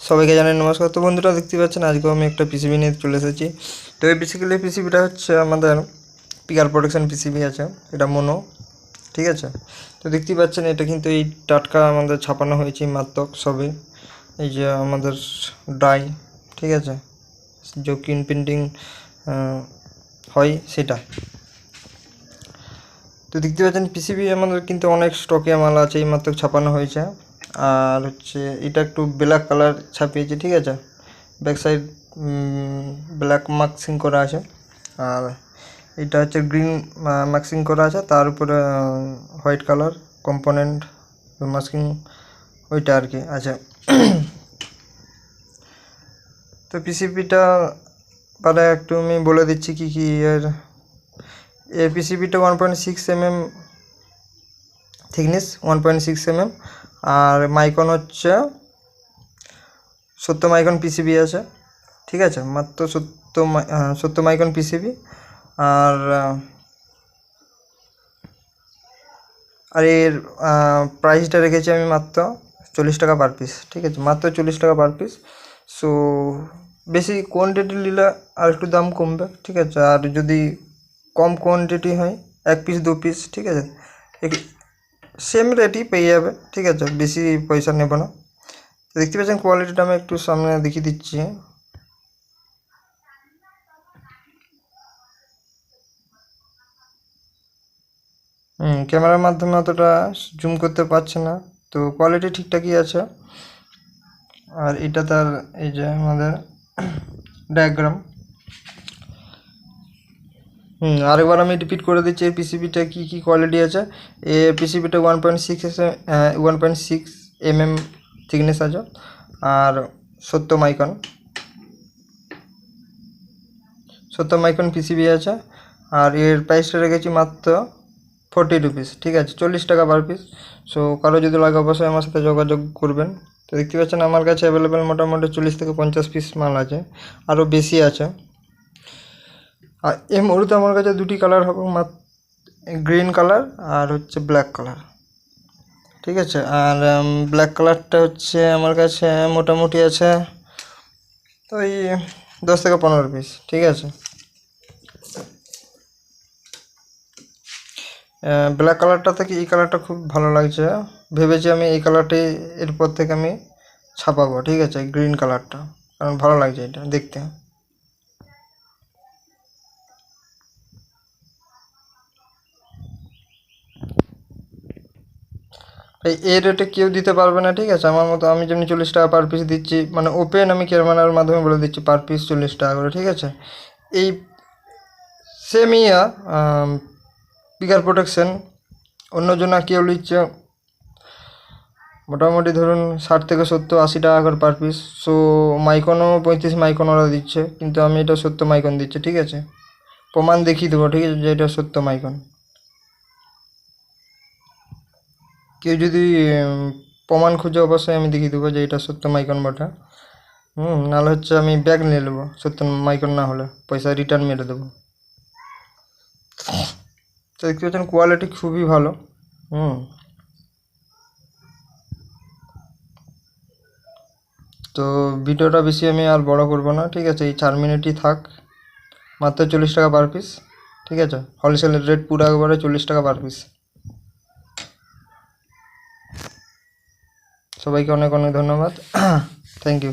সবাইকে জানাই নমস্কার। তো বন্ধুরা দেখতে পাচ্ছেন আজকেও আমি একটা পিসিবি নিয়ে চলে এসেছি। তো এই বেসিক্যালি পিসিবিটা হচ্ছে আমাদের পিকার প্রোটেকশন পিসিবি আছে, এটা মোনো, ঠিক আছে। তো দেখতেই পাচ্ছেন এটা কিন্তু এই টাটকা আমাদের ছাপানো হয়েছে মাত্র সবে, এই যে আমাদের ডাই, ঠিক আছে, যে কিন প্রিন্টিং হয় সেটা। তো দেখতে পাচ্ছেন পিসিবি আমাদের কিন্তু অনেক স্টকে মাল আছে, এই মাত্র ছাপানো হয়েছে। আর হচ্ছে এটা একটু ব্ল্যাক কালার ছাপিয়েছে, ঠিক আছে, ব্যাক সাইড ব্ল্যাক মার্কসিং করা আছে। আর এটা হচ্ছে গ্রিন মার্কসিং করা আছে, তার উপরে হোয়াইট কালার কম্পোনেন্ট মার্কিং ওইটা আর কি আছে। তো পিসিবিটা পরে একটু আমি বলে দিচ্ছি কি কি এর পিসিবিটা 1.6 mm থিকনেস, 1.6 mm। আর মাইক্রন হচ্ছে 70 মাইক্রন পিসিবি আছে, ঠিক আছে, মাত্র 70 মাইক্রন পিসিবি। আর এর প্রাইসটা রেখেছি আমি মাত্র 40 টাকা পার পিস, ঠিক আছে, মাত্র 40 টাকা পার পিস। সো বেশি কোয়ান্টিটি নিলে আর একটু দাম কমবে, ঠিক আছে। আর যদি কম কোয়ান্টিটি হয় 1 পিস 2 পিস, ঠিক আছে, সেম রেটই পেয়ে যাবে, ঠিক আছে, বেশি পয়সা নেব না। দেখতে পাচ্ছেন কোয়ালিটিটা আমি একটু সামনে দেখিয়ে দিচ্ছি। ক্যামেরার মাধ্যমে অতটা জুম করতে পারছে না, তো কোয়ালিটি ঠিকঠাকই আছে। আর এটা তার এই যে আমাদের ডায়াগ্রাম। আরেকবার আমি রিপিট করে দিচ্ছি এই পিসিবিটা কী কী কোয়ালিটি আছে। এই পিসিবিটা 1.6 mm থিকনেস আছে, আর 70 মাইক্রন পিসিবি আছে। আর এর প্রাইসটা রেখেছি মাত্র 40 রুপিস, ঠিক আছে, 40 টাকা পার পিস। সো কারো যদি লাগে অবশ্যই আমার সাথে যোগাযোগ করবেন। তো দেখতে পাচ্ছেন আমার কাছে অ্যাভেলেবেল মোটামুটি 40 থেকে 50 পিস মাল আছে, আরও বেশি আছে। আর এই মুহূর্তে আমার কাছে দুটি কালার হবে, গ্রিন কালার আর হচ্ছে ব্ল্যাক কালার, ঠিক আছে। আর ব্ল্যাক কালারটা হচ্ছে আমার কাছে মোটামুটি আছে ওই 10 থেকে 15 পিস, ঠিক আছে। ব্ল্যাক কালারটা থেকে এই কালারটা খুব ভালো লাগছে, ভেবেছি আমি এই কালারটাই এরপর থেকে আমি ছাপাবো, ঠিক আছে, গ্রিন কালারটা, কারণ ভালো লাগছে এটা দেখতে। এই রেটে কেউ দিতে পারবে না, ঠিক আছে, আমার মতো। আমি যেমনি 40 টাকা পার পিস দিচ্ছি, মানে ওপেন আমি ক্যামেরার মাধ্যমে বলে দিচ্ছি পার পিস 40 টাকা করে, ঠিক আছে। এই সেম পিকার প্রোটেকশন অন্যজনা কেউ নিচ্ছে মোটামুটি ধরুন 60 থেকে 70 80 টাকা করে পার পিস। সো মাইক্রনও 35 মাইক্রন ওরা দিচ্ছে, কিন্তু আমি এটা 70 মাইক্রন দিচ্ছি, ঠিক আছে, প্রমাণ দেখিয়ে দেবো, ঠিক আছে, যে এটা 70 মাইক্রন। কেউ যদি প্রমাণ খুঁজে অবশ্যই আমি দেখিয়ে দেবো যে এটা 70 মাইক্রন বটে। নাহলে হচ্ছে আমি ব্যাগ নিয়ে নেবো, 70 মাইক্রন না হলে পয়সা রিটার্ন মেরে দেবো। তো দেখতে পাচ্ছেন কোয়ালিটি খুবই ভালো। তো ভিডিওটা বেশি আমি আর বড় করব না, ঠিক আছে, এই 4 মিনিটই থাক। মাত্র 40 টাকা পার পিস, ঠিক আছে, হোলসেল রেট পুরো একবারে 40 টাকা পার পিস। সবাইকে অনেক অনেক ধন্যবাদ। Thank you.